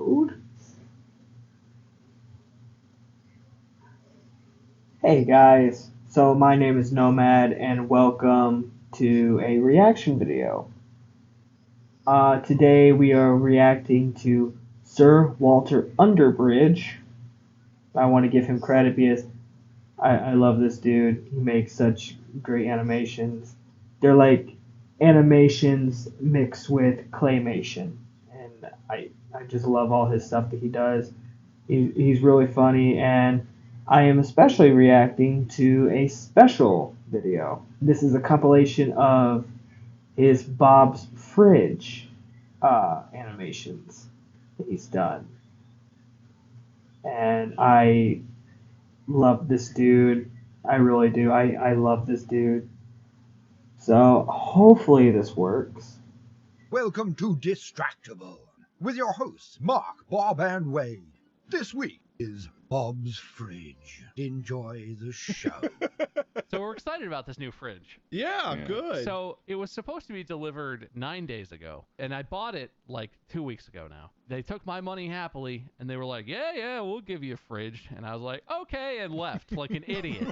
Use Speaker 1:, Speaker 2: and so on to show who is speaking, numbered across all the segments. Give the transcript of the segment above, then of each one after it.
Speaker 1: load. Hey guys, so my name is Nomad and welcome to a reaction video. Today we are reacting to Sir Walter Underbridge. I want to give him credit because I love this dude. He makes such great animations. They're like animations mixed with claymation, and I just love all his stuff that he does. He's really funny, and I am especially reacting to a special video. This is a compilation of his Bob's Fridge animations that he's done. And I love this dude. I really do. I love this dude. So hopefully this works.
Speaker 2: Welcome to Distractable with your hosts, Mark, Bob, and Wade. This week is Bob's Fridge. Enjoy the show.
Speaker 3: So we're excited about this new fridge.
Speaker 4: Yeah, good.
Speaker 3: So it was supposed to be delivered 9 days ago, and I bought it like 2 weeks ago now. They took my money happily, and they were like, yeah, we'll give you a fridge. And I was like, okay, and left like an idiot.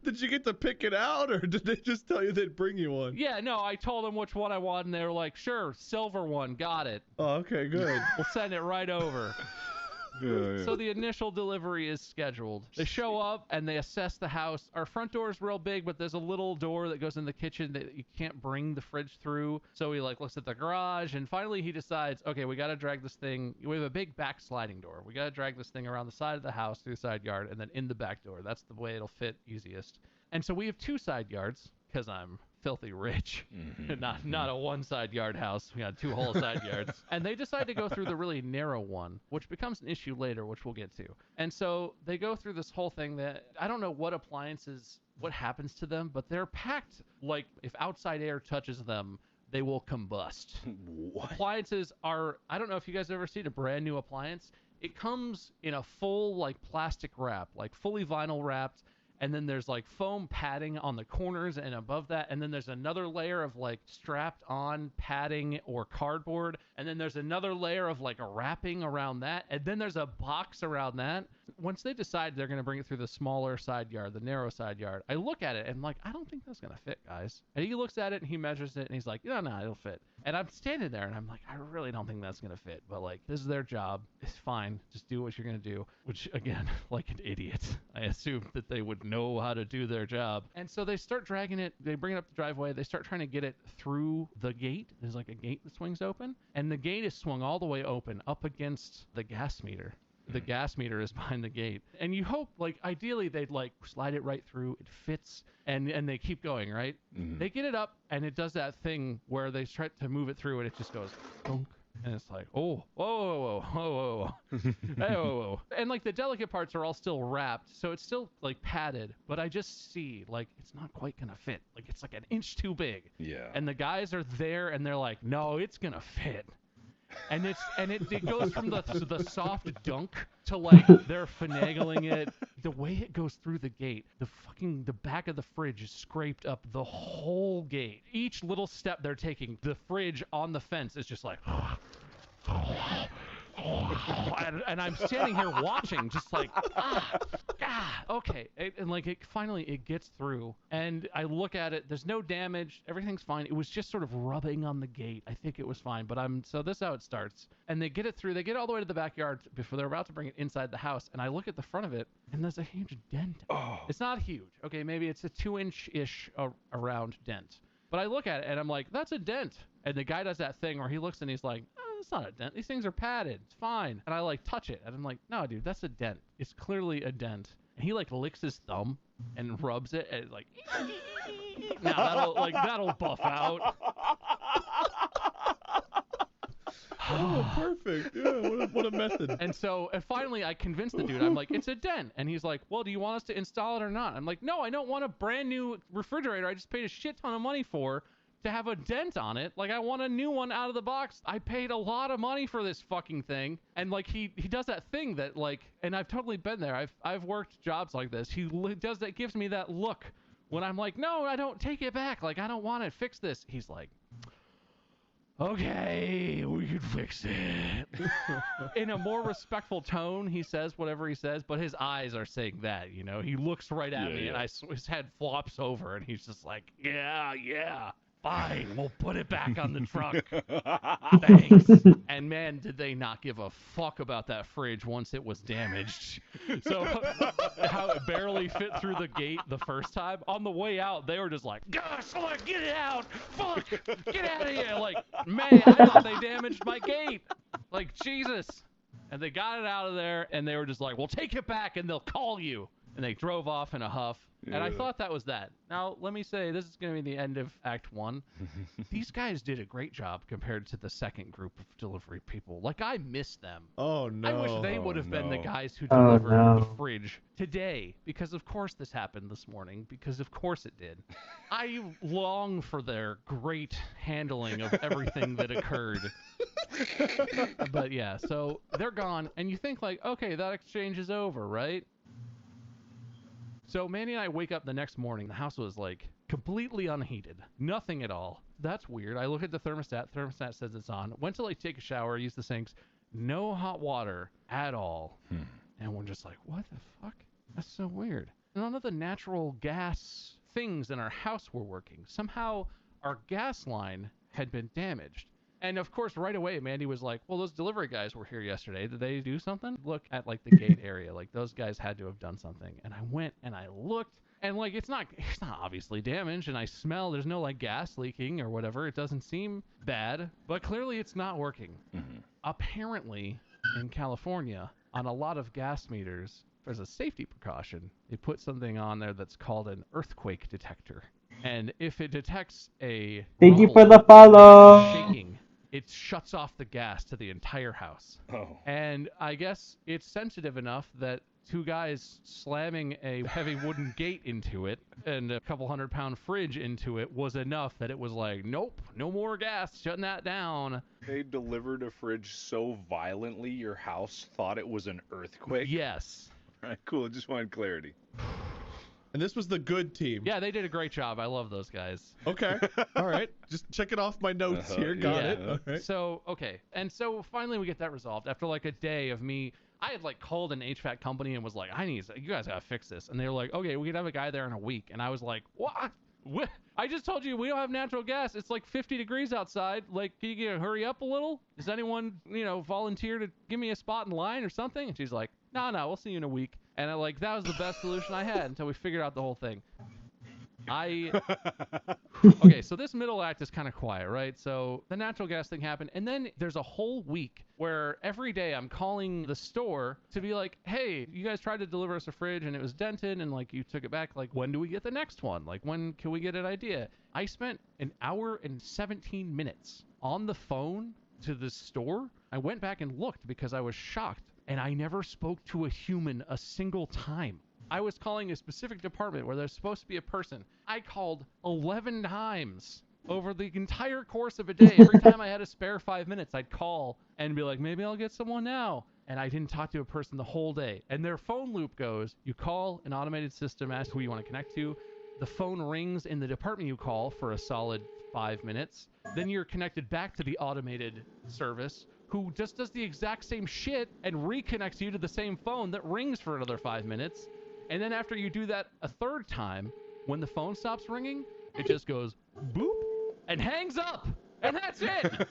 Speaker 4: Did you get to pick it out, or did they just tell you they'd bring you one?
Speaker 3: Yeah, no, I told them which one I wanted, and they were like, sure, silver one, got it.
Speaker 4: Oh, okay, good.
Speaker 3: We'll send it right over.
Speaker 4: Yeah.
Speaker 3: So the initial delivery is scheduled. They show up and they assess the house. Our front door is real big, but there's a little door that goes in the kitchen that you can't bring the fridge through. So he like looks at the garage, and finally he decides, okay, we got to drag this thing. We have a big back sliding door. We got to drag this thing around the side of the house through the side yard and then in the back door. That's the way it'll fit easiest. And so we have 2 side yards because I'm filthy rich. Not a one side yard house. We got 2 whole side yards. And they decide to go through the really narrow one, which becomes an issue later, which we'll get to. And so they go through this whole thing that I don't know what appliances, what happens to them, but they're packed like if outside air touches them, they will combust.
Speaker 4: What?
Speaker 3: Appliances are, I don't know if you guys have ever seen a brand new appliance. It comes in a full like plastic wrap, like fully vinyl wrapped. And then there's like foam padding on the corners and above that. And then there's another layer of like strapped on padding or cardboard. And then there's another layer of like a wrapping around that. And then there's a box around that. Once they decide they're going to bring it through the smaller side yard, the narrow side yard, I look at it and I'm like, I don't think that's going to fit, guys. And he looks at it and he measures it and he's like, no, it'll fit. And I'm standing there and I'm like, I really don't think that's going to fit. But like, this is their job. It's fine. Just do what you're going to do. Which again, like an idiot, I assumed that they would know how to do their job. And so they start dragging it. They bring it up the driveway. They start trying to get it through the gate. There's like a gate that swings open. And the gate is swung all the way open up against the gas meter. The gas meter is behind the gate. And you hope, like, ideally they'd, like, slide it right through. It fits, and they keep going, right? They get it up, and it does that thing where they try to move it through, and it just goes, dunk. And it's like, oh, whoa, hey, whoa. And, like, the delicate parts are all still wrapped, so it's still, like, padded. But I just see, like, it's not quite going to fit. Like, it's, like, an inch too big.
Speaker 4: Yeah.
Speaker 3: And the guys are there, and they're like, no, it's going to fit. And it goes from the soft dunk to like they're finagling it. The way it goes through the gate, the back of the fridge is scraped up the whole gate. Each little step they're taking, the fridge on the fence is just like and I'm standing here watching, just like, okay. And like, finally it gets through, and I look at it. There's no damage. Everything's fine. It was just sort of rubbing on the gate. I think it was fine, but so this is how it starts. And they get it through. They get all the way to the backyard before they're about to bring it inside the house. And I look at the front of it, and there's a huge dent.
Speaker 4: Oh.
Speaker 3: It's not huge. Okay, maybe it's a 2-inch-ish around dent. But I look at it, and I'm like, that's a dent. And the guy does that thing where he looks and he's like, it's not a dent. These things are padded. It's fine. And I like touch it, and I'm like, no, dude, that's a dent. It's clearly a dent. And he like licks his thumb and rubs it, and like, now that'll buff out.
Speaker 4: Oh, perfect. Yeah, what a method.
Speaker 3: And so, finally, I convinced the dude. I'm like, it's a dent. And he's like, well, do you want us to install it or not? I'm like, no, I don't want a brand new refrigerator I just paid a shit ton of money for to have a dent on it. Like, I want a new one out of the box. I paid a lot of money for this fucking thing. And like, he does that thing that like, and I've totally been there. I've worked jobs like this. He does that, gives me that look when I'm like, no, I don't, take it back. Like, I don't want it. Fix this. He's like, okay, we can fix it. In a more respectful tone, he says whatever he says, but his eyes are saying that, you know. He looks right at me, and his head flops over, and he's just like, yeah, fine, we'll put it back on the truck. Thanks. And man, did they not give a fuck about that fridge once it was damaged. So how it barely fit through the gate the first time, on the way out, they were just like, gosh, look, get it out. Fuck, get out of here. Like, man, I thought they damaged my gate. Like, Jesus. And they got it out of there, and they were just like, well, take it back, and they'll call you. And they drove off in a huff. And I thought that was that. Now, let me say, this is going to be the end of Act 1. These guys did a great job compared to the second group of delivery people. Like, I miss them.
Speaker 4: Oh, no.
Speaker 3: I wish they would have been the
Speaker 4: no.
Speaker 3: guys who
Speaker 1: Oh,
Speaker 3: delivered
Speaker 1: no.
Speaker 3: the fridge today. Because, of course, this happened this morning. Because, of course, it did. I long for their great handling of everything that occurred. But, yeah, so they're gone. And you think, like, okay, that exchange is over, right? So Mandy and I wake up the next morning. The house was like completely unheated. Nothing at all. That's weird. I look at the thermostat. Thermostat says it's on. Went to like take a shower, use the sinks. No hot water at all. And we're just like, what the fuck? That's so weird. None of the natural gas things in our house were working. Somehow our gas line had been damaged. And of course, right away, Mandy was like, well, those delivery guys were here yesterday. Did they do something? Look at like the gate area. Like those guys had to have done something. And I went and I looked, and like it's not obviously damaged. And I smell there's no like gas leaking or whatever. It doesn't seem bad, but clearly it's not working. Apparently, in California, on a lot of gas meters, there's a safety precaution. They put something on there that's called an earthquake detector. And if it detects a
Speaker 1: Thank you for
Speaker 3: rumble
Speaker 1: the follow.
Speaker 3: shaking, it shuts off the gas to the entire house.
Speaker 5: Oh.
Speaker 3: And I guess it's sensitive enough that two guys slamming a heavy wooden gate into it and a couple 100-pound fridge into it was enough that it was like, nope, no more gas, shutting that down.
Speaker 5: They delivered a fridge so violently your house thought it was an earthquake?
Speaker 3: Yes.
Speaker 5: All right, cool. Just wanted clarity.
Speaker 4: And this was the good team.
Speaker 3: Yeah, they did a great job. I love those guys.
Speaker 4: Okay. All right. Just check it off my notes here. Got
Speaker 3: Yeah.
Speaker 4: it. All right.
Speaker 3: So, okay. And so finally we get that resolved after like a day of me. I had like called an HVAC company and was like, you guys gotta fix this. And they were like, okay, we can have a guy there in a week. And I was like, what? I just told you we don't have natural gas. It's like 50 degrees outside. Like, can you hurry up a little? Does anyone, volunteer to give me a spot in line or something? And she's like, no, we'll see you in a week. And that was the best solution I had until we figured out the whole thing. Okay, so this middle act is kind of quiet, right? So the natural gas thing happened, and then there's a whole week where every day I'm calling the store to be like, hey, you guys tried to deliver us a fridge and it was dented and like you took it back. Like, when do we get the next one? Like, when can we get an idea? I spent an hour and 17 minutes on the phone to the store. I went back and looked because I was shocked, and I never spoke to a human a single time. I was calling a specific department where there's supposed to be a person. I called 11 times over the entire course of a day. Every time I had a spare 5 minutes, I'd call and be like, maybe I'll get someone now. And I didn't talk to a person the whole day. And their phone loop goes, you call an automated system, ask who you want to connect to. The phone rings in the department you call for a solid 5 minutes. Then you're connected back to the automated service, who just does the exact same shit and reconnects you to the same phone that rings for another 5 minutes. And then after you do that a third time, when the phone stops ringing, it just goes boop and hangs up. And that's it.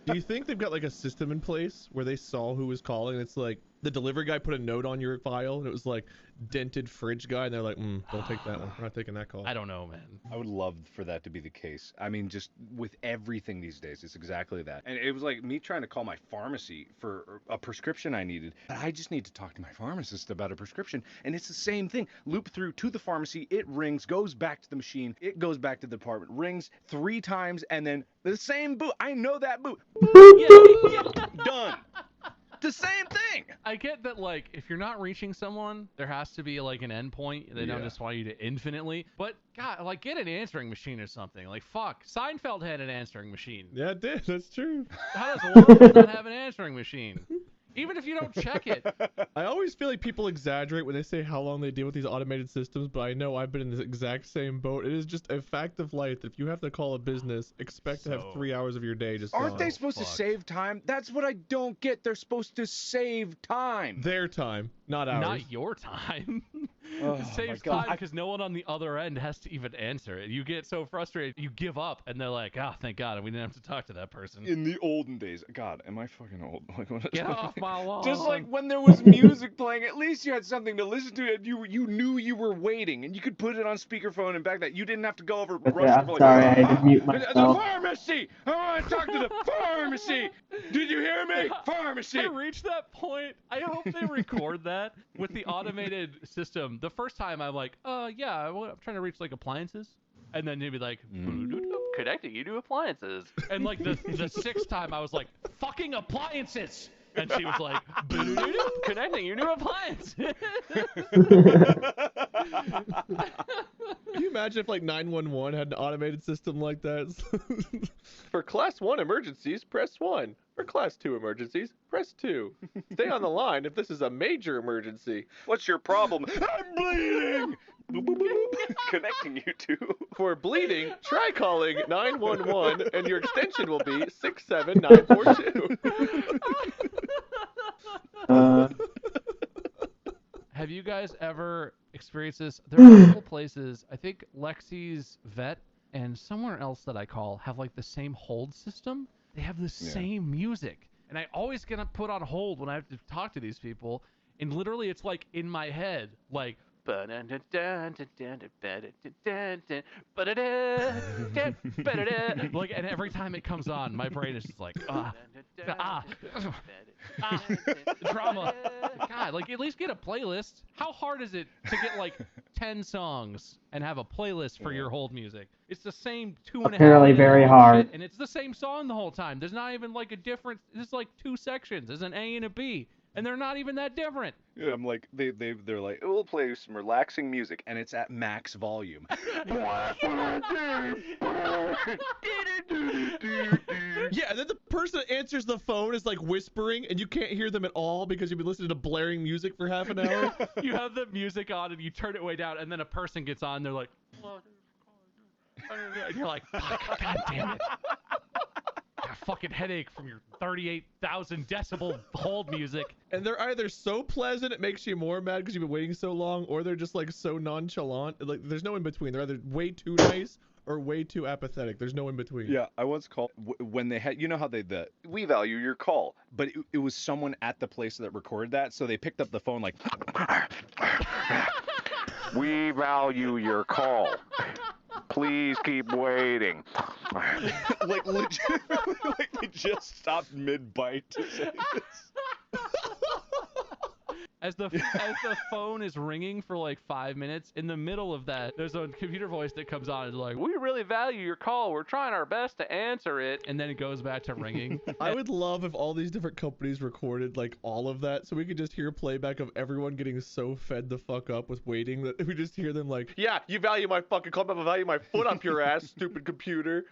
Speaker 4: Do you think they've got like a system in place where they saw who was calling? It's like the delivery guy put a note on your file and it was like dented fridge guy, and they're like, don't take that one. We're not taking that call.
Speaker 3: I don't know, man.
Speaker 5: I would love for that to be the case. I mean, just with everything these days, it's exactly that. And it was like me trying to call my pharmacy for a prescription I needed. I just need to talk to my pharmacist about a prescription. And it's the same thing. Loop through to the pharmacy. It rings, goes back to the machine. It goes back to the department, rings 3 times, and then the same boot. I know that boot. Done. The same thing.
Speaker 3: I get that, like, if you're not reaching someone, there has to be, like, an endpoint. They don't just want you to infinitely. But, God, like, get an answering machine or something. Like, fuck. Seinfeld had an answering machine.
Speaker 4: Yeah, it did. That's true.
Speaker 3: How does Warner not have an answering machine? Even if you don't check it.
Speaker 4: I always feel like people exaggerate when they say how long they deal with these automated systems, but I know I've been in this exact same boat. It is just a fact of life that if you have to call a business, expect to have 3 hours of your day just
Speaker 5: Aren't
Speaker 4: gone.
Speaker 5: they supposed to save time? That's what I don't get. They're supposed to save time.
Speaker 4: Their time, not ours.
Speaker 3: Not your time.
Speaker 5: Oh,
Speaker 3: It saves
Speaker 5: my God.
Speaker 3: time because no one on the other end has to even answer it. You get so frustrated, you give up, and they're like, "Oh, thank God, we didn't have to talk to that person."
Speaker 5: In the olden days, God, am I fucking old? Like, when
Speaker 3: Get off my lawn.
Speaker 5: Just like when there was music playing, at least you had something to listen to, and you knew you were waiting, and you could put it on speakerphone and back that. You didn't have to go over.
Speaker 1: But
Speaker 5: rush
Speaker 1: I'm
Speaker 5: over, like,
Speaker 1: sorry, I had to mute
Speaker 5: The
Speaker 1: myself.
Speaker 5: pharmacy. I want to talk to the pharmacy. Did you hear me? Pharmacy.
Speaker 3: I reached that point. I hope they record that with the automated system. The first time I'm like, yeah, I'm trying to reach like appliances. And then they'd be like, connecting you to appliances. And like the sixth time I was like, fucking appliances. And she was like, connecting you to appliances.
Speaker 4: Can you imagine if like 911 had an automated system like that? For class 1 emergencies, press 1. For class 2 emergencies, press 2. Stay on the line if this is a major emergency.
Speaker 5: What's your problem? I'm bleeding. Boop, boop, boop, boop. Connecting you to.
Speaker 4: For bleeding, try calling 911 and your extension will be 67942.
Speaker 3: Have you guys ever experienced this? There are multiple places. I think Lexi's vet and somewhere else that I call have like the same hold system. They have the same music. And I always get put on hold when I have to talk to these people. And literally it's like in my head, like like, and every time it comes on, my brain is just like, drama. God, like at least get a playlist. How hard is it to get like 10 songs and have a playlist for your hold music? It's the same 2.5
Speaker 1: Apparently
Speaker 3: minute
Speaker 1: very
Speaker 3: long
Speaker 1: hard.
Speaker 3: shit, and it's the same song the whole time. There's not even like a difference. There's like 2 sections. There's an A and a B, and they're not even that different.
Speaker 5: Yeah, I'm like, they're like, we'll play some relaxing music, and it's at max volume.
Speaker 4: Yeah, and then the person that answers the phone is like whispering, and you can't hear them at all because you've been listening to blaring music for half an hour.
Speaker 3: You have the music on and you turn it way down, and then a person gets on. They're like, and you're like, fuck, God damn it. Got a fucking headache from your 38,000 decibel hold music.
Speaker 4: And they're either so pleasant it makes you more mad because you've been waiting so long, or they're just like so nonchalant. Like there's no in between. They're either way too nice or way too apathetic. There's no in between.
Speaker 5: Yeah, I once called when they had, you know how we value your call, but it was someone at the place that recorded that, so they picked up the phone like, we value your call. Please keep waiting. Like legitimately, like they just stopped mid-bite to say this.
Speaker 3: As the phone is ringing for like 5 minutes, in the middle of that, there's a computer voice that comes on and is like, we really value your call. We're trying our best to answer it. And then it goes back to ringing.
Speaker 4: I would love if all these different companies recorded like all of that, so we could just hear playback of everyone getting so fed the fuck up with waiting that we just hear them like, yeah, you value my fucking call, but I value my foot up your ass, stupid computer.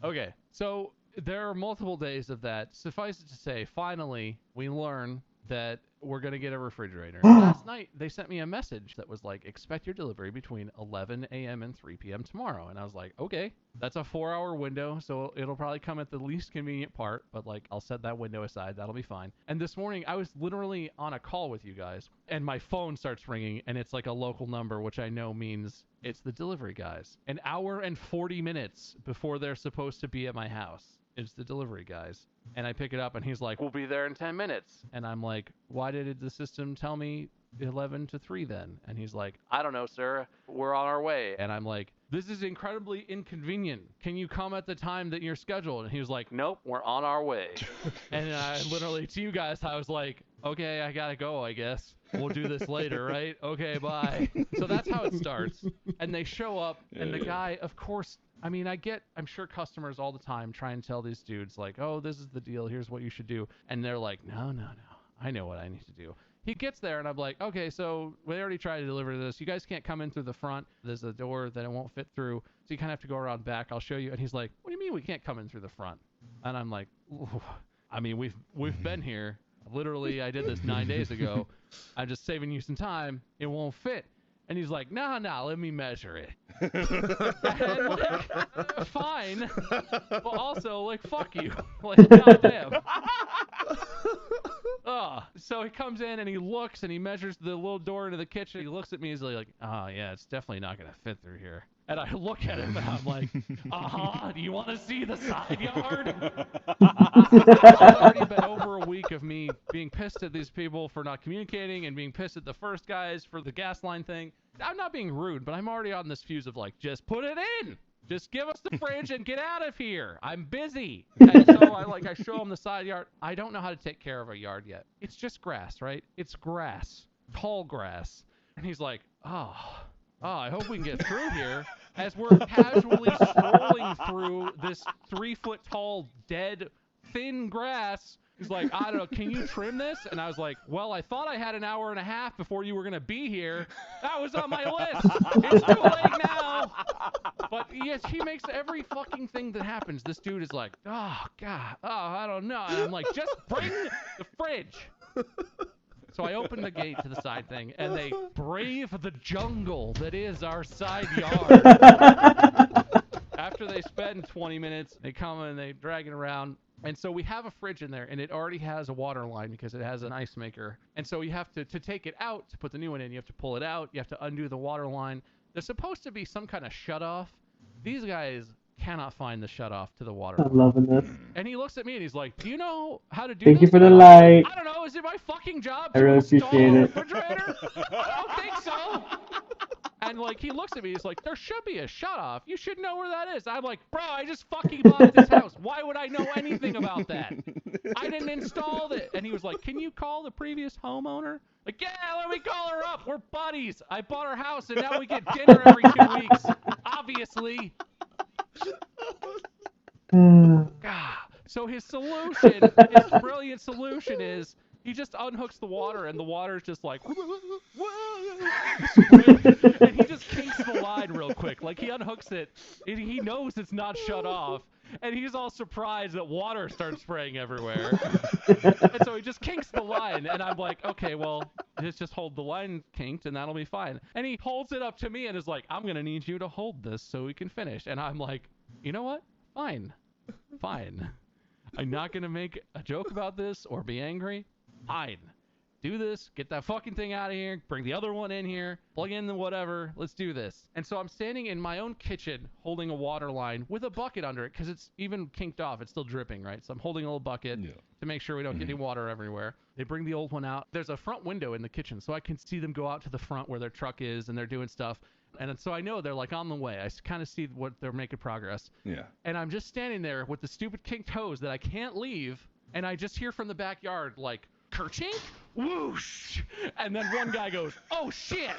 Speaker 3: Okay, so there are multiple days of that. Suffice it to say, finally, we learn that we're going to get a refrigerator. Last night, they sent me a message that was like, expect your delivery between 11 a.m. and 3 p.m. tomorrow. And I was like, okay, that's a 4-hour window, so it'll probably come at the least convenient part, but like, I'll set that window aside. That'll be fine. And this morning, I was literally on a call with you guys, and my phone starts ringing, and it's like a local number, which I know means it's the delivery guys. An hour and 40 minutes before they're supposed to be at my house. It's the delivery guys. And I pick it up and he's like, we'll be there in 10 minutes. And I'm like, why did the system tell me 11 to 3 then? And he's like, I don't know, sir. We're on our way. And I'm like, this is incredibly inconvenient. Can you come at the time that you're scheduled? And he was like, nope, we're on our way. And I literally, to you guys, I was like, okay, I gotta go, I guess. We'll do this later, right? Okay, bye. So that's how it starts. And they show up, and the guy, of course, I mean, I'm sure customers all the time try and tell these dudes, like, oh, this is the deal, here's what you should do. And they're like, no, I know what I need to do. He gets there, and I'm like, okay, so we already tried to deliver this. You guys can't come in through the front. There's a door that it won't fit through, so you kind of have to go around back. I'll show you. And he's like, what do you mean we can't come in through the front? And I'm like, ooh. I mean, we've been here Literally, I did this 9 days ago. I'm just saving you some time. It won't fit. And he's like, nah, let me measure it. And like, fine. But also, like, fuck you. Like, goddamn. So he comes in and he looks and he measures the little door into the kitchen. He looks at me. He's like, oh, yeah, it's definitely not going to fit through here. And I look at him and I'm like, do you want to see the side yard? It's already been over a week of me being pissed at these people for not communicating and being pissed at the first guys for the gas line thing. I'm not being rude, but I'm already on this fuse of like, just put it in. Just give us the fridge and get out of here. I'm busy. And so I show him the side yard. I don't know how to take care of a yard yet. It's just grass, right? It's grass. Tall grass. And he's like, I hope we can get through here. As we're casually strolling through this 3-foot tall, dead, thin grass, he's like, I don't know, can you trim this? And I was like, well, I thought I had an hour and a half before you were going to be here. That was on my list. It's too late now. But yes, he makes every fucking thing that happens. This dude is like, oh, God, I don't know. And I'm like, just bring the fridge. So I open the gate to the side thing, and they brave the jungle that is our side yard. After they spend 20 minutes, they come and they drag it around. And so we have a fridge in there, and it already has a water line because it has an ice maker. And so you have to take it out to put the new one in. You have to pull it out. You have to undo the water line. There's supposed to be some kind of shutoff. These guys cannot find the shutoff to the water line.
Speaker 1: I'm loving this.
Speaker 3: And he looks at me and he's like, do you know how to do
Speaker 1: Thank
Speaker 3: this?
Speaker 1: you for the light.
Speaker 3: I don't know. Is it my fucking job
Speaker 1: I
Speaker 3: to
Speaker 1: really
Speaker 3: install
Speaker 1: appreciate
Speaker 3: a
Speaker 1: it.
Speaker 3: refrigerator? I don't think so. And like he looks at me, he's like, there should be a shutoff. You should know where that is. I'm like, bro, I just fucking bought this house. Why would I know anything about that? I didn't install it. And he was like, can you call the previous homeowner? Like, yeah, let me call her up. We're buddies. I bought her house and now we get dinner every 2 weeks. Obviously. So his solution, his brilliant solution is he just unhooks the water and the water's just like, and he just kinks the line real quick. Like he unhooks it and he knows it's not shut off. And he's all surprised that water starts spraying everywhere. And so he just kinks the line. And I'm like, okay, well, just hold the line kinked and that'll be fine. And he holds it up to me and is like, I'm going to need you to hold this so we can finish. And I'm like, you know what? Fine. I'm not going to make a joke about this or be angry. Fine. Do this, get that fucking thing out of here, bring the other one in here, plug in the whatever, let's do this. And so I'm standing in my own kitchen holding a water line with a bucket under it because it's even kinked off. It's still dripping, right? So I'm holding a little bucket to make sure we don't get any water everywhere. They bring the old one out. There's a front window in the kitchen, so I can see them go out to the front where their truck is and they're doing stuff. And so I know they're like on the way. I kind of see what they're making progress. Yeah. And I'm just standing there with the stupid kinked hose that I can't leave. And I just hear from the backyard like, kerchink, whoosh, and then one guy goes, oh shit,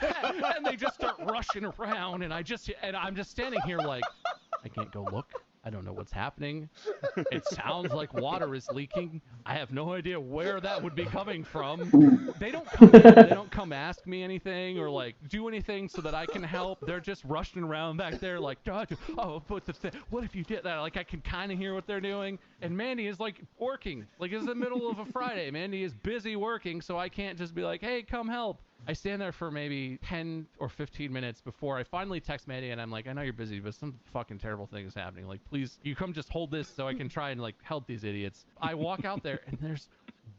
Speaker 3: and they just start rushing around, and I'm just standing here like, I can't go look. I don't know what's happening. It sounds like water is leaking. I have no idea where that would be coming from. They don't come in. They don't come ask me anything or like do anything so that I can help. They're just rushing around back there like, oh, what if you did that? Like I can kind of hear what they're doing. And Mandy is like working. Like it's the middle of a Friday. Mandy is busy working, so I can't just be like, hey, come help. I stand there for maybe 10 or 15 minutes before I finally text Mandy and I'm like, I know you're busy, but some fucking terrible thing is happening. Like, please, you come just hold this so I can try and like help these idiots. I walk out there and there's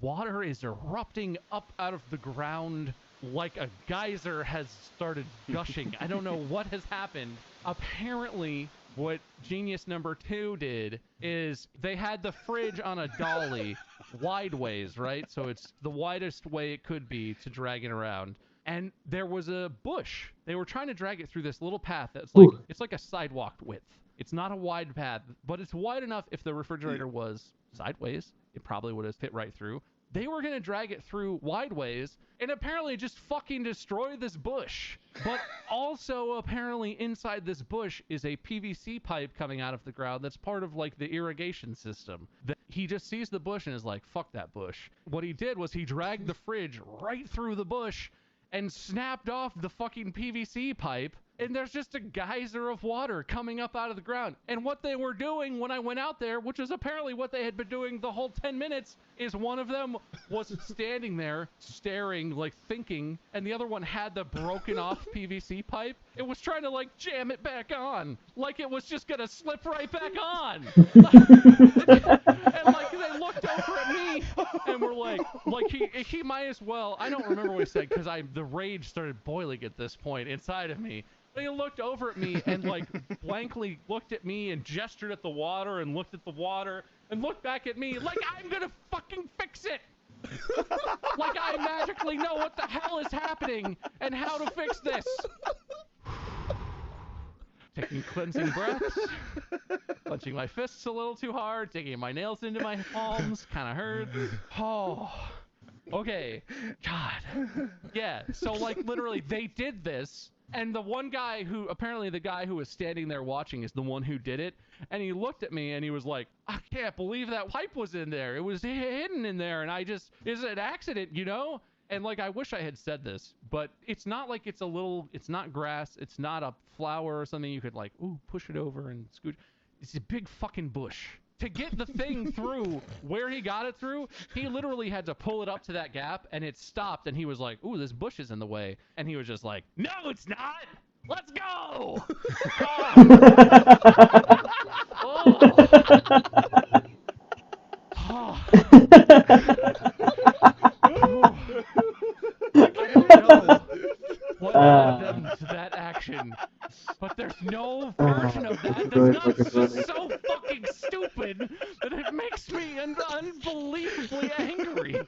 Speaker 3: water is erupting up out of the ground like a geyser has started gushing. I don't know what has happened. Apparently, what genius number 2 did is they had the fridge on a dolly wide ways, right? So it's the widest way it could be to drag it around. And there was a bush. They were trying to drag it through this little path that's like, it's like a sidewalk width. It's not a wide path, but it's wide enough if the refrigerator was sideways. It probably would have fit right through. They were going to drag it through wide ways and apparently just fucking destroy this bush. But also apparently inside this bush is a PVC pipe coming out of the ground that's part of like the irrigation system. He just sees the bush and is like, fuck that bush. What he did was he dragged the fridge right through the bush and snapped off the fucking PVC pipe and there's just a geyser of water coming up out of the ground. And what they were doing when I went out there, which is apparently what they had been doing the whole 10 minutes, is one of them was standing there staring, like thinking, and the other one had the broken off PVC pipe. It was trying to like jam it back on, like it was just gonna slip right back on. And like they looked over at me and were like he might as well. I don't remember what he said because the rage started boiling at this point inside of me. But he looked over at me and like blankly looked at me and gestured at the water and looked at the water and looked back at me like I'm gonna fucking fix it. Like I magically know what the hell is happening and how to fix this. Taking cleansing breaths, clenching my fists a little too hard, digging my nails into my palms, kind of hurt. Oh, okay. God. Yeah, so like literally they did this, and the one guy who, apparently the guy who was standing there watching is the one who did it, and he looked at me and he was like, I can't believe that pipe was in there. It was hidden in there, and it's an accident, you know? And like, I wish I had said this, but it's not like it's not grass. It's not a flower or something you could like, ooh, push it over and scoot. It's a big fucking bush. To get the thing through where he got it through, he literally had to pull it up to that gap and it stopped. And he was like, ooh, this bush is in the way. And he was just like, no, it's not. Let's go. Oh. I don't know what led them to that action, but there's no version of that that's not just so fucking stupid that it makes me unbelievably angry.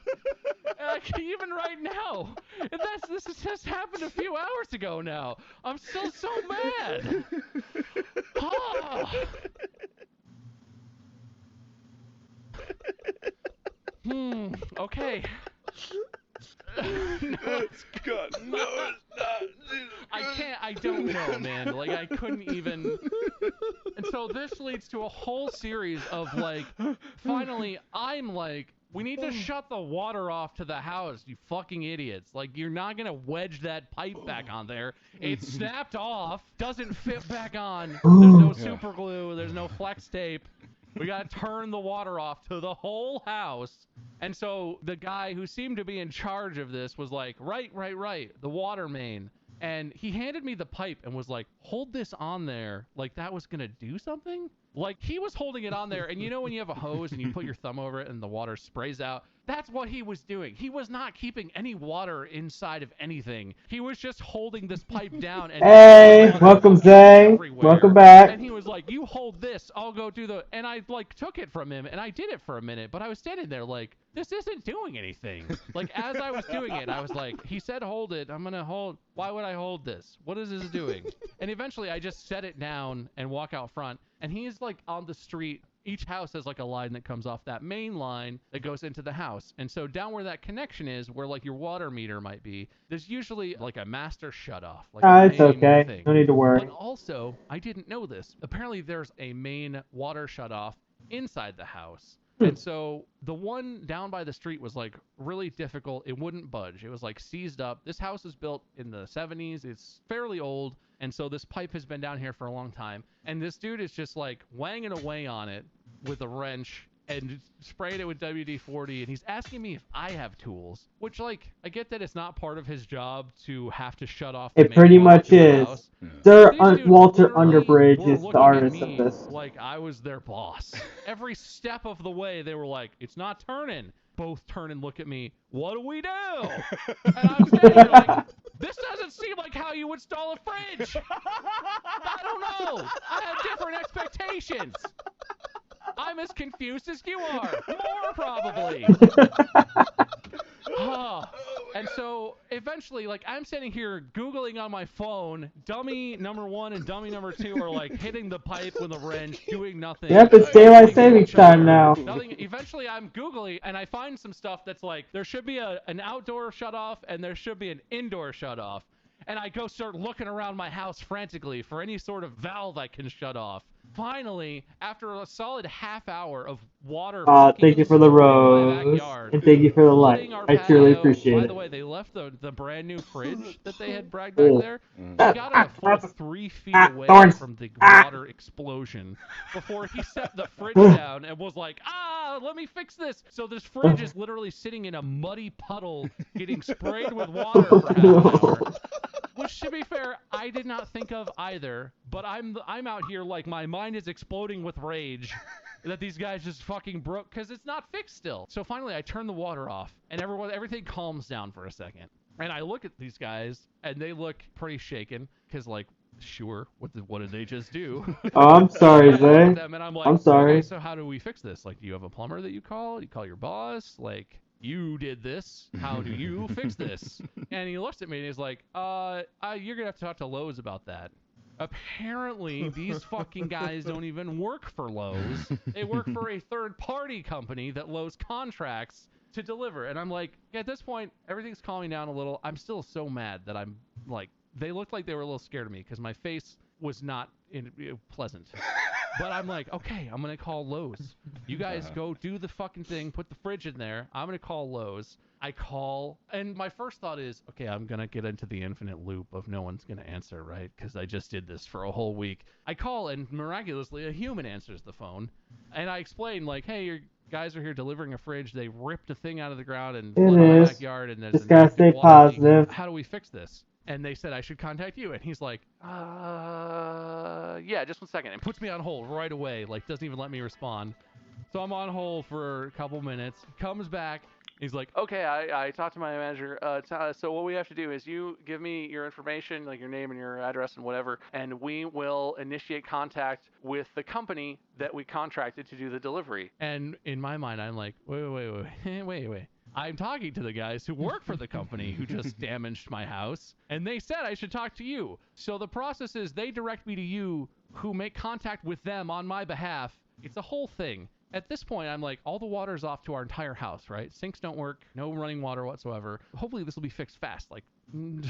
Speaker 3: Like, even right now, and this has just happened a few hours ago now. I'm still so mad. Okay. No,
Speaker 5: God, no, it's not.
Speaker 3: I don't know, man. Like, I couldn't even. And so this leads to a whole series of, like, finally, I'm like, we need to shut the water off to the house, you fucking idiots. Like, you're not gonna wedge that pipe back on there. It's snapped off, doesn't fit back on. There's no super glue, there's no flex tape. We gotta turn the water off to the whole house. And so the guy who seemed to be in charge of this was like, right, the water main. And he handed me the pipe and was like, hold this on there like that was gonna do something? Like, he was holding it on there, and you know when you have a hose and you put your thumb over it and the water sprays out? That's what he was doing. He was not keeping any water inside of anything. He was just holding this pipe down. And
Speaker 1: hey, welcome, Zay. Welcome back.
Speaker 3: And he was like, you hold this, I'll go do the... And I, like, took it from him, and I did it for a minute, but I was standing there like, this isn't doing anything. Like, as I was doing it, I was like, he said hold it, I'm gonna hold... Why would I hold this? What is this doing? And eventually, I just set it down and walk out front, and he's, like, on the street. Each house has like a line that comes off that main line that goes into the house. And so down where that connection is, where like your water meter might be, there's usually like a master shutoff. Like
Speaker 1: it's okay.
Speaker 3: Thing.
Speaker 1: No need to worry.
Speaker 3: But also, I didn't know this. Apparently there's a main water shutoff inside the house. And so the one down by the street was like really difficult. It wouldn't budge. It was like seized up. This house was built in the 70s. It's fairly old. And so this pipe has been down here for a long time. And this dude is just like wanging away on it with a wrench and spraying it with WD-40. And he's asking me if I have tools, which, like, I get that it's not part of his job to have to shut off.
Speaker 1: It pretty much is. Sir Walter Underbridge is the artist of this.
Speaker 3: Like I was their boss. Every step of the way, they were like, it's not turning. Both turn and look at me. What do we do? And I'm standing there like, this doesn't seem like how you install a fridge. I don't know. I had different expectations. I'm as confused as you are. More probably. And so eventually, like, I'm sitting here Googling on my phone. Dummy number 1 and dummy number 2 are like hitting the pipe with a wrench, doing nothing.
Speaker 1: Yep, it's daylight savings time now.
Speaker 3: Nothing. Eventually, I'm Googling and I find some stuff that's like, there should be an outdoor shutoff and there should be an indoor shutoff. And I go start looking around my house frantically for any sort of valve I can shut off. finally, after a solid half hour of water
Speaker 1: Thank you for the
Speaker 3: in my
Speaker 1: rose,
Speaker 3: backyard,
Speaker 1: and thank you for the light.
Speaker 3: flooding our
Speaker 1: I truly
Speaker 3: patio.
Speaker 1: appreciate
Speaker 3: By
Speaker 1: it.
Speaker 3: the way, they left the brand new fridge that they had bragged back there.
Speaker 5: Mm.
Speaker 3: He got it a full 3 feet away
Speaker 1: thorns.
Speaker 3: from the water explosion before he set the fridge down and was like, let me fix this. So this fridge is literally sitting in a muddy puddle getting sprayed with water for half an hour. Which, to be fair, I did not think of either, but I'm out here like my mind is exploding with rage that these guys just fucking broke because it's not fixed still. So finally I turn the water off and everything calms down for a second. And I look at these guys and they look pretty shaken because like, sure, what did they just do?
Speaker 1: Oh, I'm sorry,
Speaker 3: I look at
Speaker 1: Zay.
Speaker 3: them and I'm like,
Speaker 1: I'm sorry.
Speaker 3: okay, so how do we fix this? Like, do you have a plumber that you call? Do you call your boss? Like, you did this. How do you fix this? And he looks at me and he's like, you're gonna have to talk to Lowe's about that. Apparently, these fucking guys don't even work for Lowe's. They work for a third-party company that Lowe's contracts to deliver. And I'm like, at this point, everything's calming down a little. I'm still so mad that I'm like, they looked like they were a little scared of me because my face was not pleasant. But I'm like, okay, I'm going to call Lowe's. You guys go do the fucking thing, put the fridge in there. I'm going to call Lowe's. I call, and my first thought is, okay, I'm going to get into the infinite loop of no one's going to answer, right? Because I just did this for a whole week. I call, and miraculously, a human answers the phone. And I explain, like, hey, your guys are here delivering a fridge. They ripped a thing out of the ground and flooded my backyard, and there's
Speaker 1: Just
Speaker 3: an
Speaker 1: gotta
Speaker 3: active
Speaker 1: stay
Speaker 3: water leak.
Speaker 1: positive.
Speaker 3: How do we fix this? And they said I should contact you. And he's like, yeah, just 1 second. And puts me on hold right away. Like, doesn't even let me respond. So I'm on hold for a couple minutes. Comes back. He's like, okay, I talked to my manager. So what we have to do is you give me your information, like your name and your address and whatever, and we will initiate contact with the company that we contracted to do the delivery. And in my mind, I'm like, wait. I'm talking to the guys who work for the company who just damaged my house, and they said I should talk to you. So the process is they direct me to you, who make contact with them on my behalf. It's a whole thing. At this point, I'm like, all the water's off to our entire house, right? Sinks don't work, no running water whatsoever. Hopefully this will be fixed fast, like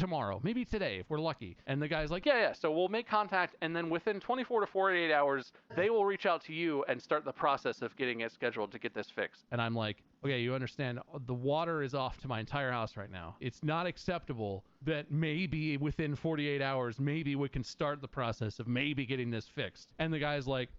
Speaker 3: tomorrow, maybe today if we're lucky. And the guy's like, yeah, so we'll make contact, and then within 24 to 48 hours, they will reach out to you and start the process of getting it scheduled to get this fixed. And I'm like, okay, you understand, the water is off to my entire house right now. It's not acceptable that maybe within 48 hours, maybe we can start the process of maybe getting this fixed. And the guy's like,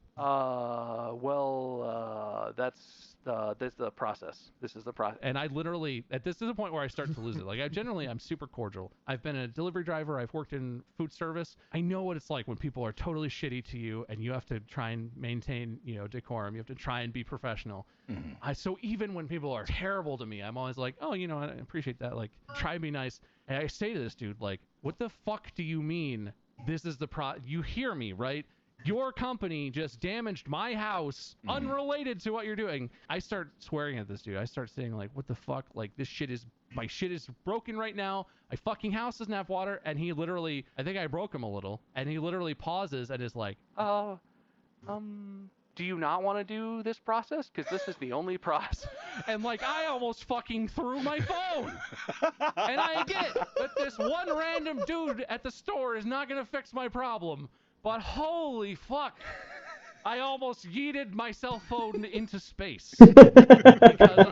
Speaker 3: that's the process. This is the process. And I literally, this is a point where I start to lose it. Like, I'm super cordial. I've been a delivery driver. I've worked in food service. I know what it's like when people are totally shitty to you and you have to try and maintain, decorum. You have to try and be professional. Mm-hmm. So even when people are terrible to me, I'm always like, oh, I appreciate that. Like, try and be nice. And I say to this dude, like, what the fuck do you mean this is the you hear me, right? Your company just damaged my house, unrelated to what you're doing. I start swearing at this dude. I start saying, like, what the fuck? Like, my shit is broken right now. My fucking house doesn't have water. And he literally, I think I broke him a little. And he literally pauses and is like, do you not want to do this process? Because this is the only process. And, like, I almost fucking threw my phone. And I get that this one random dude at the store is not going to fix my problem. But holy fuck, I almost yeeted my cell phone into space because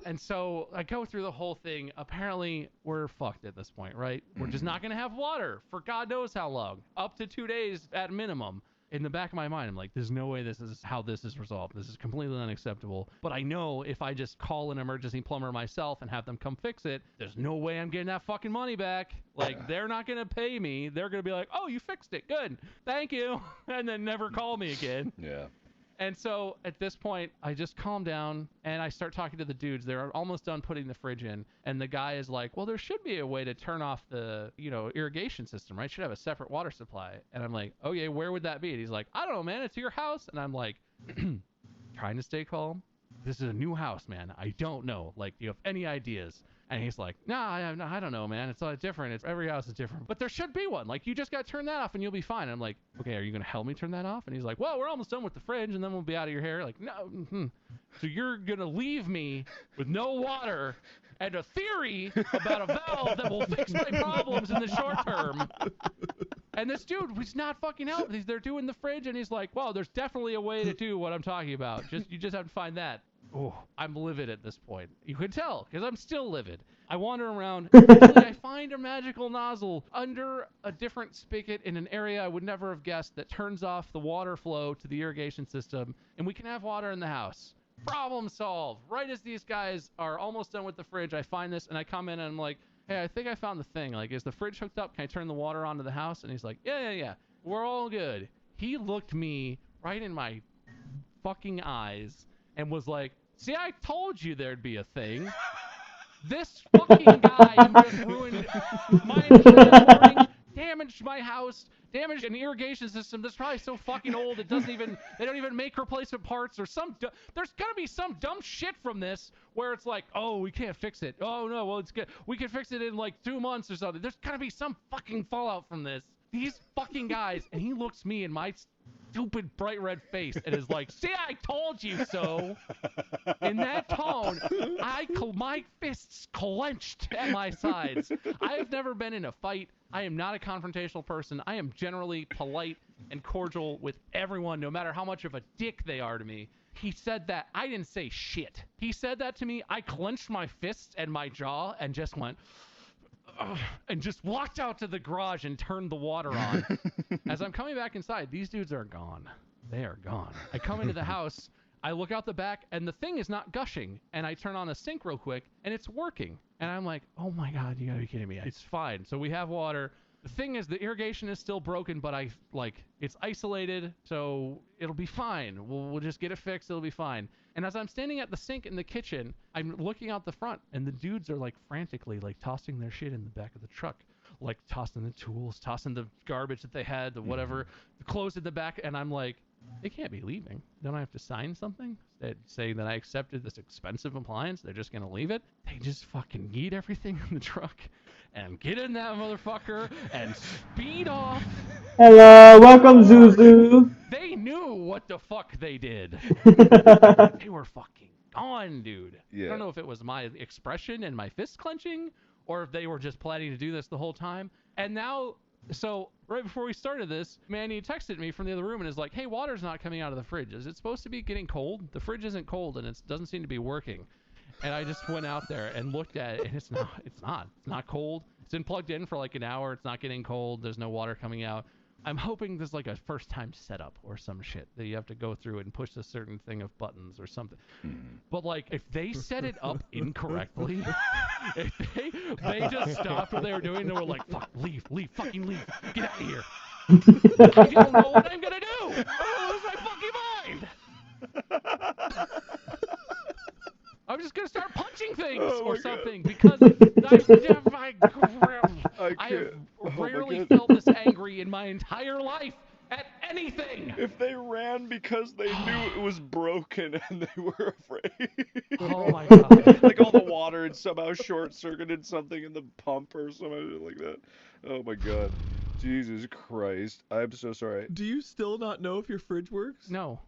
Speaker 3: and so I go through the whole thing. Apparently, we're fucked at this point, right? We're just not going to have water for God knows how long, up to 2 days at minimum. In the back of my mind, I'm like, there's no way this is how this is resolved. This is completely unacceptable. But I know if I just call an emergency plumber myself and have them come fix it, there's no way I'm getting that fucking money back. Like, they're not going to pay me. They're going to be like, oh, you fixed it. Good. Thank you. And then never call me again.
Speaker 5: Yeah.
Speaker 3: And so at this point, I just calm down and I start talking to the dudes. They're almost done putting the fridge in. And the guy is like, well, there should be a way to turn off the, irrigation system, right? Should have a separate water supply. And I'm like, okay, where would that be? And he's like, I don't know, man. It's your house. And I'm like, trying to stay calm. This is a new house, man. I don't know. Like, do you have any ideas? And he's like, I don't know, man. It's different. Every house is different. But there should be one. Like, you just got to turn that off and you'll be fine. And I'm like, okay, are you going to help me turn that off? And he's like, well, we're almost done with the fridge and then we'll be out of your hair. Like, no. Mm-hmm. So you're going to leave me with no water and a theory about a valve that will fix my problems in the short term. And this dude was not fucking helping. They're doing the fridge, and he's like, "Well, there's definitely a way to do what I'm talking about. You just have to find that." Oh, I'm livid at this point. You can tell, because I'm still livid. I wander around. Eventually, I find a magical nozzle under a different spigot in an area I would never have guessed that turns off the water flow to the irrigation system, and we can have water in the house. Problem solved. Right as these guys are almost done with the fridge, I find this, and I come in, and I'm like, "Hey, I think I found the thing. Like, is the fridge hooked up? Can I turn the water onto the house?" And he's like, yeah. We're all good. He looked me right in my fucking eyes and was like, "See, I told you there'd be a thing. This fucking guy just ruined my entire morning, damaged my house, damaged an irrigation system that's probably so fucking old they don't even make replacement parts, or there's gonna be some dumb shit from this where it's like, oh, we can't fix it. Oh no, well, it's good. We can fix it in like 2 months or something. There's gotta be some fucking fallout from this." These fucking guys, and he looks me in my stupid bright red face and is like, "See, I told you so." In that tone, my fists clenched at my sides. I have never been in a fight. I am not a confrontational person. I am generally polite and cordial with everyone, no matter how much of a dick they are to me. He said that. I didn't say shit. He said that to me. I clenched my fists and my jaw and just went, "Ugh," and just walked out to the garage and turned the water on. As I'm coming back inside, these dudes are gone. They are gone. I come into the house. I look out the back, and the thing is not gushing, and I turn on the sink real quick, and it's working. And I'm like, "Oh my God, you gotta be kidding me." It's fine. So we have water. The thing is, the irrigation is still broken, but it's isolated, so it'll be fine. We'll just get it fixed. It'll be fine. And as I'm standing at the sink in the kitchen, I'm looking out the front, and the dudes are like frantically like tossing their shit in the back of the truck, like tossing the tools, tossing the garbage that they had, the whatever, the clothes in the back, and I'm like, they can't be leaving. Don't I have to sign something that saying that I accepted this expensive appliance? They're just gonna leave it? They just fucking yeet everything in the truck and get in that motherfucker and speed off.
Speaker 1: Hello, welcome, Zuzu.
Speaker 3: They knew what the fuck they did. They were fucking gone, dude.
Speaker 5: Yeah.
Speaker 3: I don't know if it was my expression and my fist clenching, or if they were just planning to do this the whole time. And now, so right before we started this, Manny texted me from the other room and is like, "Hey, water's not coming out of the fridge. Is it supposed to be getting cold? The fridge isn't cold and it doesn't seem to be working." And I just went out there and looked at it, and it's not cold. It's been plugged in for like an hour. It's not getting cold. There's no water coming out. I'm hoping there's like a first time setup or some shit that you have to go through and push a certain thing of buttons or something. But like, if they set it up incorrectly, if they just stopped what they were doing and were like, "Fuck, leave, fucking leave, get out of here." I don't know what I'm gonna do. I'm gonna lose my fucking mind. I'm just gonna start punching things or something, because I have rarely felt this angry in my entire life at anything.
Speaker 5: If they ran because they knew it was broken and they were afraid.
Speaker 3: Oh my God.
Speaker 5: Like all the water had somehow short-circuited something in the pump or something like that. Oh my God. Jesus Christ. I'm so sorry.
Speaker 4: Do you still not know if your fridge works?
Speaker 3: No.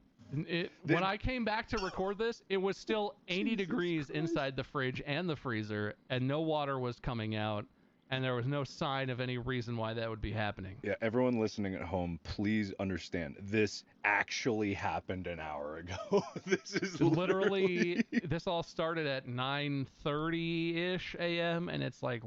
Speaker 3: When I came back to record this, it was still 80 degrees inside the fridge and the freezer, and no water was coming out, and there was no sign of any reason why that would be happening.
Speaker 5: Yeah, everyone listening at home, please understand. This actually happened an hour ago. This is literally...
Speaker 3: This all started at 9:30-ish a.m., and it's like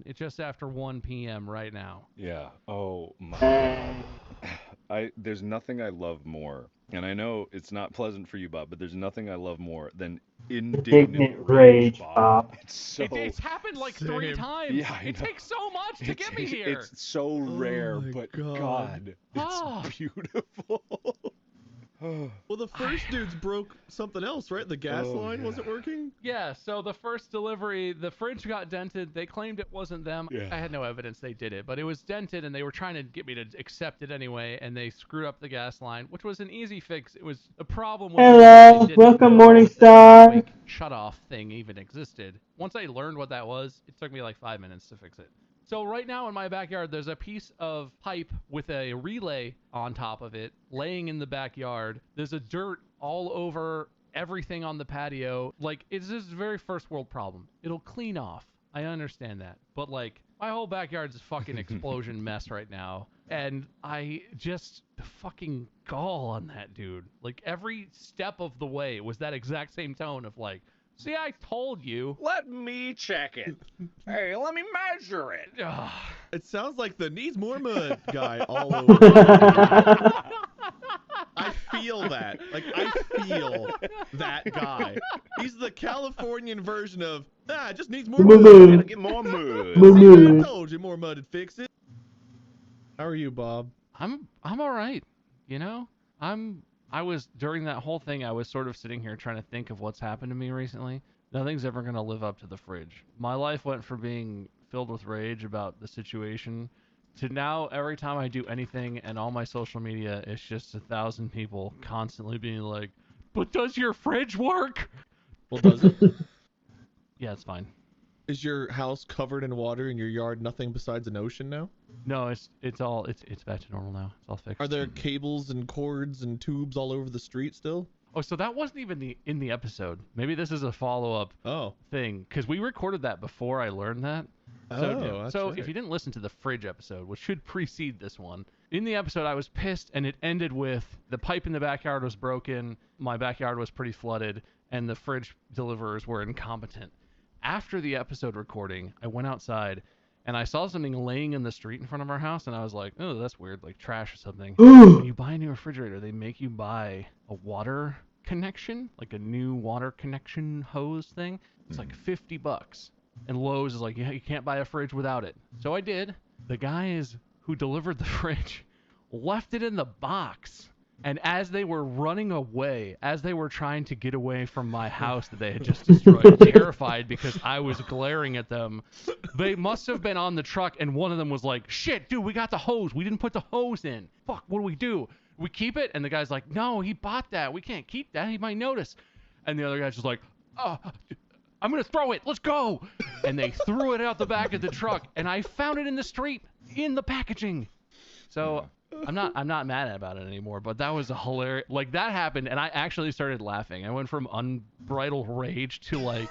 Speaker 3: it's just after 1 p.m. right now.
Speaker 5: Yeah. Oh my God. There's nothing I love more, and I know it's not pleasant for you, Bob, but there's nothing I love more than indignant
Speaker 1: rage, Bob.
Speaker 3: It's happened like 3 times.
Speaker 5: Yeah,
Speaker 3: it takes so much to get me here.
Speaker 5: It's so rare,
Speaker 4: my
Speaker 5: but
Speaker 4: God.
Speaker 5: it's beautiful.
Speaker 4: Well, the first dudes broke something else, right? The gas line wasn't working?
Speaker 3: Yeah, so the first delivery, the fridge got dented. They claimed it wasn't them.
Speaker 5: Yeah.
Speaker 3: I had no evidence they did it, but it was dented, and they were trying to get me to accept it anyway, and they screwed up the gas line, which was an easy fix. It was a problem with
Speaker 1: Hello, welcome, Morningstar.
Speaker 3: Like, shut-off thing even existed. Once I learned what that was, it took me like 5 minutes to fix it. So right now in my backyard, there's a piece of pipe with a relay on top of it laying in the backyard. There's a dirt all over everything on the patio. Like, it's just a very first world problem. It'll clean off. I understand that. But like, My whole backyard's a fucking explosion mess right now. And the fucking gall on that dude. Like, every step of the way was that exact same tone of like, see, I told you.
Speaker 5: Let me check it. Hey, let me measure it.
Speaker 3: Ugh.
Speaker 4: It sounds like the needs more mud guy all over. I feel that. Like, I feel that guy. He's the Californian version of, it just needs more mud.
Speaker 5: Gotta get more mud.
Speaker 4: See, I told you more mud would fix it. How are you, Bob?
Speaker 3: I'm all right. You know, during that whole thing, I was sort of sitting here trying to think of what's happened to me recently. Nothing's ever going to live up to the fridge. My life went from being filled with rage about the situation to now every time I do anything and all my social media, it's just 1,000 people constantly being like, but does your fridge work?
Speaker 4: Well, does it?
Speaker 3: Yeah, it's fine.
Speaker 4: Is your house covered in water and your yard nothing besides an ocean now?
Speaker 3: No, it's back to normal now. It's all fixed.
Speaker 4: Are there cables and cords and tubes all over the street still?
Speaker 3: Oh, so that wasn't even in the episode. Maybe this is a follow-up thing, because we recorded that before I learned that. So if you didn't listen to the fridge episode, which should precede this one, in the episode I was pissed, and it ended with the pipe in the backyard was broken, my backyard was pretty flooded, and the fridge deliverers were incompetent. After the episode recording, I went outside, and I saw something laying in the street in front of our house, and I was like, oh, that's weird, like trash or something. When you buy a new refrigerator, they make you buy a water connection, like a new water connection hose thing. It's like $50. And Lowe's is like, yeah, you can't buy a fridge without it. So I did. The guys who delivered the fridge left it in the box. And as they were running away, as they were trying to get away from my house that they had just destroyed, terrified because I was glaring at them, they must have been on the truck, and one of them was like, shit, dude, we got the hose. We didn't put the hose in. Fuck, what do we do? We keep it? And the guy's like, no, he bought that. We can't keep that. He might notice. And the other guy's just like, I'm going to throw it. Let's go. And they threw it out the back of the truck, and I found it in the street in the packaging. So I'm not mad about it anymore, but that was a hilarious, like, that happened, and I actually started laughing. I went from unbridled rage to like,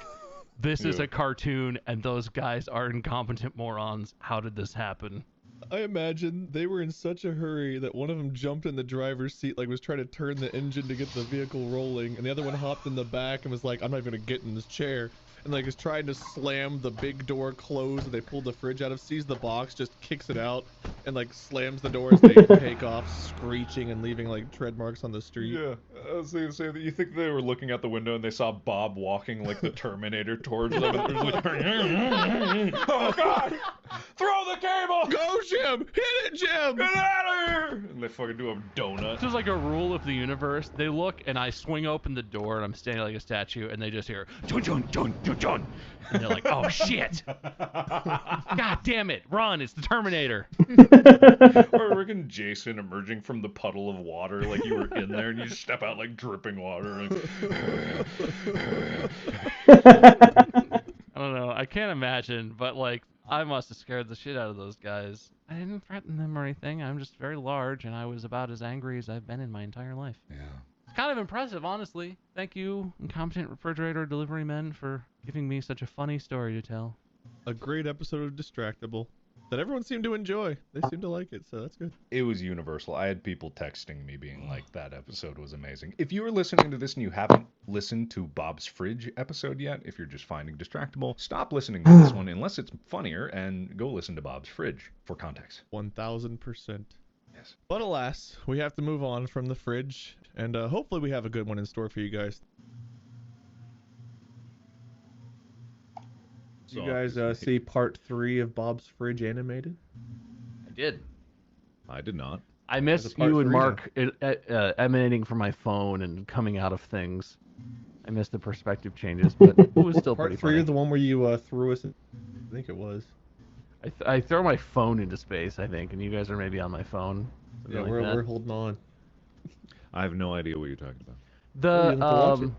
Speaker 3: this is a cartoon, and those guys are incompetent morons. How did this happen?
Speaker 4: I imagine they were in such a hurry that one of them jumped in the driver's seat, like was trying to turn the engine to get the vehicle rolling, and the other one hopped in the back and was like, I'm not even gonna get in this chair. And like is trying to slam the big door closed, and they pulled the fridge out of, sees the box, just kicks it out, and like slams the door as they take off, screeching and leaving like tread marks on the street.
Speaker 6: Yeah, I was going to say that you think they were looking out the window and they saw Bob walking like the Terminator towards them, and it was like, oh god, throw the cable!
Speaker 4: Go, Jim! Hit it, Jim!
Speaker 6: Get out of here! And they fucking do a donut.
Speaker 3: This is like a rule of the universe. They look, and I swing open the door, and I'm standing like a statue, and they just hear, dun, dun, dun, dun, dun. And they're like, oh shit! God damn it! Run! It's the Terminator!
Speaker 6: Or freaking Jason emerging from the puddle of water, like you were in there, and you just step out like dripping water. Like...
Speaker 3: I don't know. I can't imagine, but like, I must have scared the shit out of those guys. I didn't threaten them or anything. I'm just very large, and I was about as angry as I've been in my entire life.
Speaker 5: Yeah.
Speaker 3: It's kind of impressive, honestly. Thank you, incompetent refrigerator delivery men, for giving me such a funny story to tell.
Speaker 4: A great episode of Distractable that everyone seemed to enjoy. They seemed to like it, so that's good.
Speaker 6: It was universal. I had people texting me being like, that episode was amazing. If you are listening to this and you haven't listened to Bob's Fridge episode yet, if you're just finding Distractable, stop listening to this one unless it's funnier and go listen to Bob's Fridge for context.
Speaker 4: 1000%.
Speaker 6: Yes.
Speaker 4: But alas, we have to move on from the fridge, and hopefully we have a good one in store for you guys. Did you guys see part 3 of Bob's Fridge animated?
Speaker 3: I did.
Speaker 6: I did not.
Speaker 3: I missed you and Mark emanating from my phone and coming out of things. I missed the perspective changes, but it was still
Speaker 4: part
Speaker 3: pretty
Speaker 4: 3
Speaker 3: funny.
Speaker 4: is the one where you threw us in... I think it was.
Speaker 3: I throw my phone into space, I think, and you guys are maybe on my phone.
Speaker 4: Yeah,
Speaker 3: like
Speaker 4: we're holding on.
Speaker 6: I have no idea what you're talking about.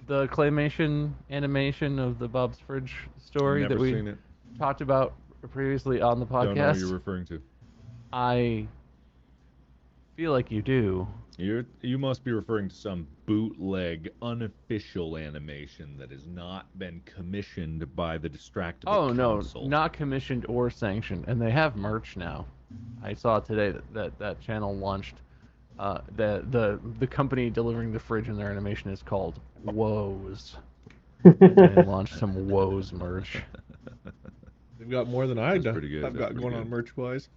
Speaker 3: The claymation animation of the Bob's Fridge story that we talked about previously on the podcast.
Speaker 6: Don't know what you're referring to.
Speaker 3: I feel like you do.
Speaker 6: You must be referring to some bootleg, unofficial animation that has not been commissioned by the Distractable
Speaker 3: Oh no,
Speaker 6: Council.
Speaker 3: not commissioned or sanctioned, and they have merch now. I saw today that channel launched. The company delivering the fridge in their animation is called Woes. They launched some Woes merch.
Speaker 4: They've got more than
Speaker 6: That's pretty good.
Speaker 4: I've
Speaker 6: That's
Speaker 4: got
Speaker 6: pretty
Speaker 4: going
Speaker 6: good.
Speaker 4: on merch-wise.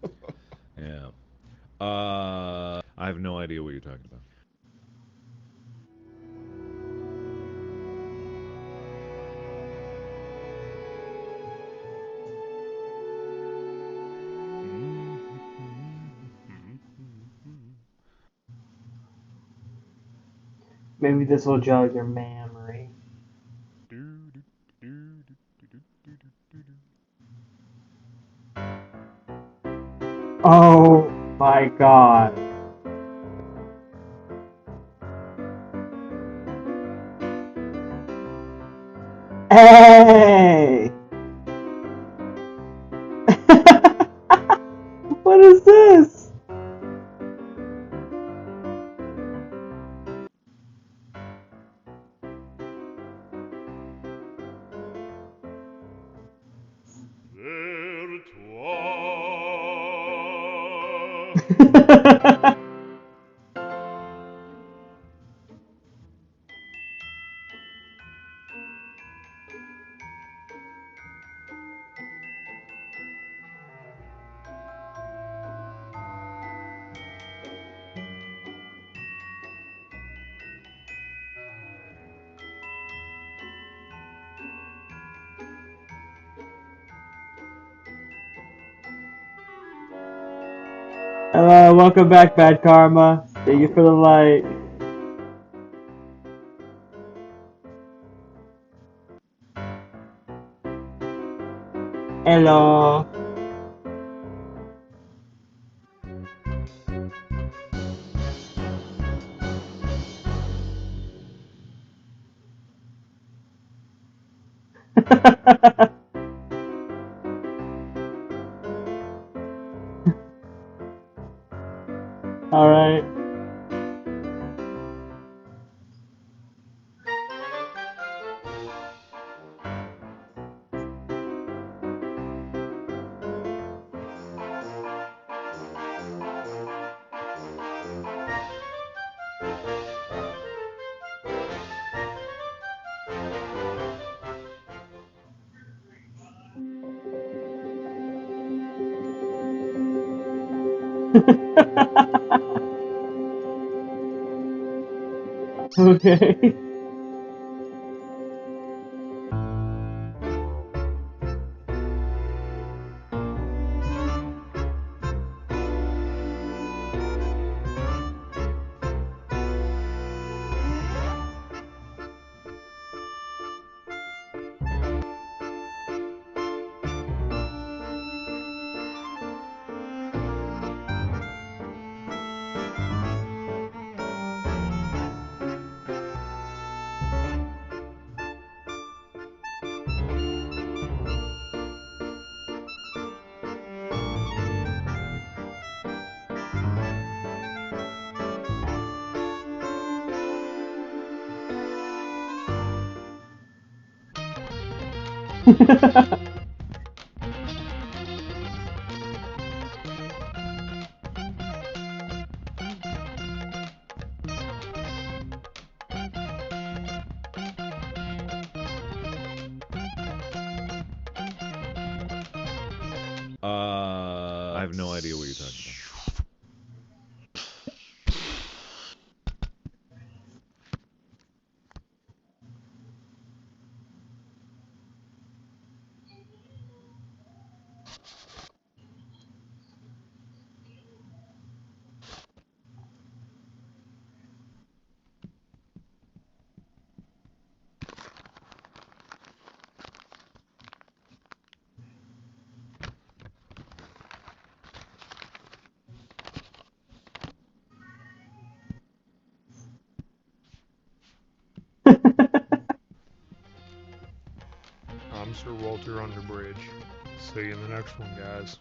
Speaker 6: Yeah. I have no idea what you're talking about.
Speaker 1: Maybe this will jog your memory. Oh my god. Hey! What is this? Hello, welcome back, Bad Karma. Thank you for the light. Hello. Alright. Okay.
Speaker 6: I have no idea what you're talking about.
Speaker 7: I'm Sir Walter Underbridge. See you in the next one, guys.